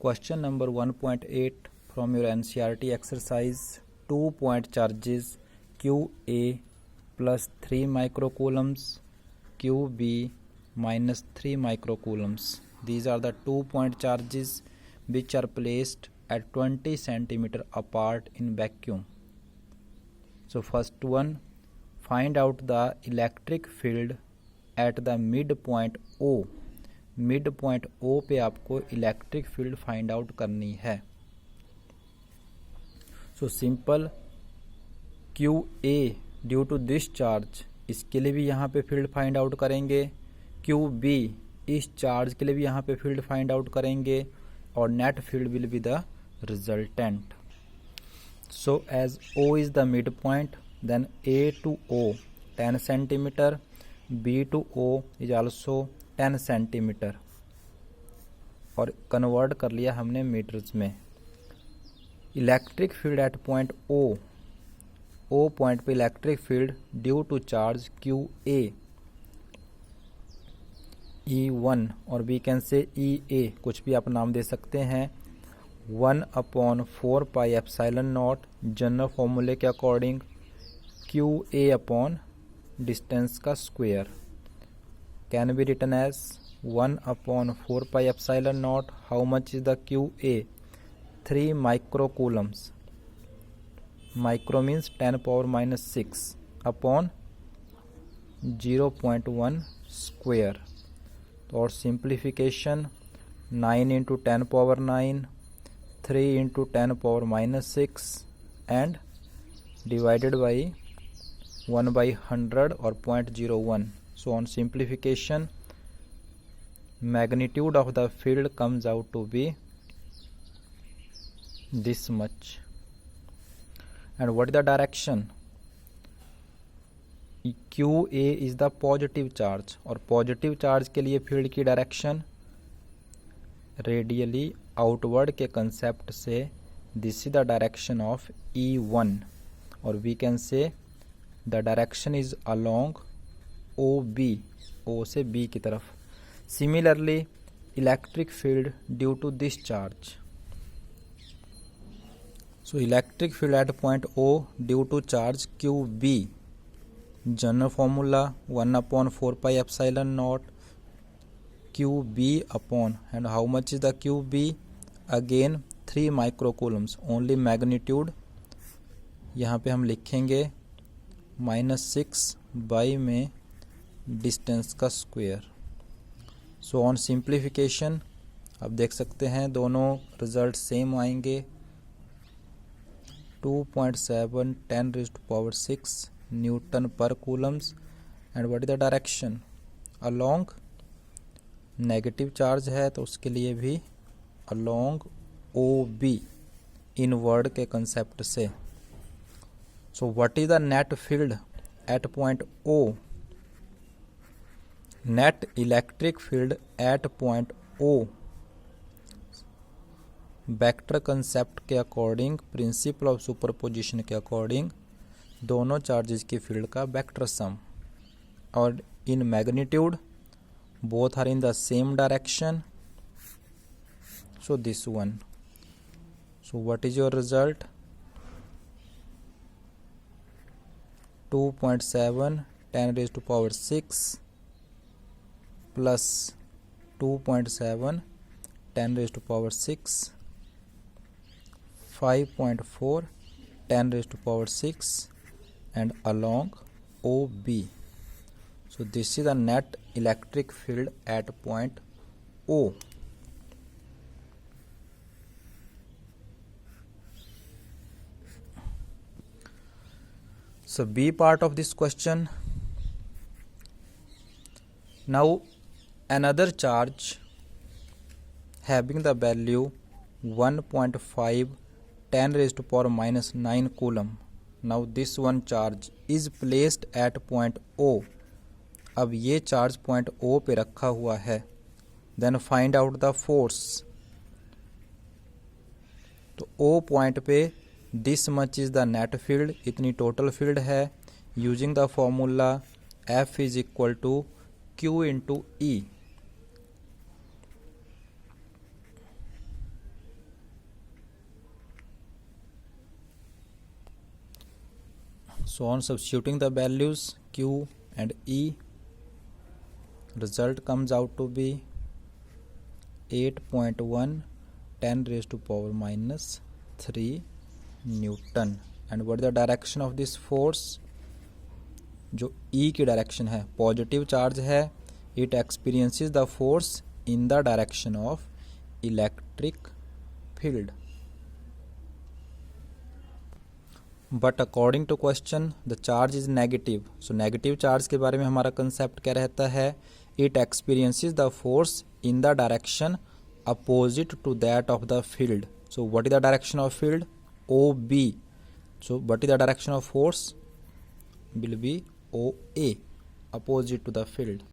Question number 1.8 from your NCERT exercise. 2-point charges QA plus 3 microcoulombs, QB minus 3 microcoulombs. These are the 2-point charges which are placed at 20 centimeter apart in vacuum. So first one, find out the electric field at the midpoint O. midpoint O पे आपको electric field find out करनी है. So simple QA due to this charge, इसके लिए भी यहाँ पे field find out करेंगे. QB इस चार्ज के लिए भी यहाँ पे फील्ड फाइंड आउट करेंगे और net field will be the resultant. So as O is the mid point, then A to O 10 centimetre, B to O is also 10 centimetre और कन्वर्ट कर लिया हमने मीटर्स में. Electric field at point O point पे electric field due to charge QA E1 और we can से EA, कुछ भी आप नाम दे सकते हैं. 1/4 पाई एप्सिलॉन नॉट जनरल फॉर्मूले के अकॉर्डिंग QA अपॉन डिस्टेंस का square can be written as 1/4 pi epsilon naught. How much is the QA? 3 microcoulombs. Micro means 10 power minus 6 upon 0.1 square. और simplification 9 into 10 power 9, 3 into 10 power minus 6 and divided by 1 by 100 or 0.01. So on simplification, magnitude of the field comes out to be this much. And what is the direction? QA is the positive charge और positive charge के लिए field की direction radially outward के concept से this is the direction of E1 और we can say the direction is along OB, O से B की तरफ. Similarly electric field due to this charge. So electric field at point O due to charge QB, general formula 1/4 pi epsilon naught QB upon, and how much is the QB? Again 3 माइक्रोकूलम्स. Only magnitude यहाँ पे हम लिखेंगे -6 by में distance का square. So on simplification आप देख सकते हैं दोनों रिजल्ट सेम आएंगे. 2.7 10⁻⁶ न्यूटन पर coulombs. And what is the direction? Along negative charge है तो उसके लिए भी अलोंग OB इनवर्ड के कंसेप्ट से. So what is the net field at point O? Net electric field at point O vector concept के according, principle of superposition के according, दोनों चार्जेस की फील्ड का वेक्टर सम और in magnitude both are in the same direction. So this one. So what is your result? 2.7 10⁻⁶ plus 2.7 10⁻⁶, 5.4 10⁻⁶, and along OB. So this is the net electric field at point O. So B part of this question. Now another charge having the value 1.5 10⁻⁹ coulomb. Now this one charge is placed at point O. अब ये charge point O पे रखा हुआ है. Then find out the force. तो O point पे this much is the net field, इतनी total field है. Using the formula F is equal to Q into E. So on substituting the values Q and E, result comes out to be 8.1 10 raised to power minus 3 Newton. And what is the direction of this force? जो E की direction है, positive charge है, it experiences the force in the direction of electric field. But according to question the charge is negative. So negative charge के बारे में हमारा concept क्या रहता है? It experiences the force in the direction opposite to that of the field. So what is the direction of field? OB. So what is the direction of force? Will be OA, opposite to the field.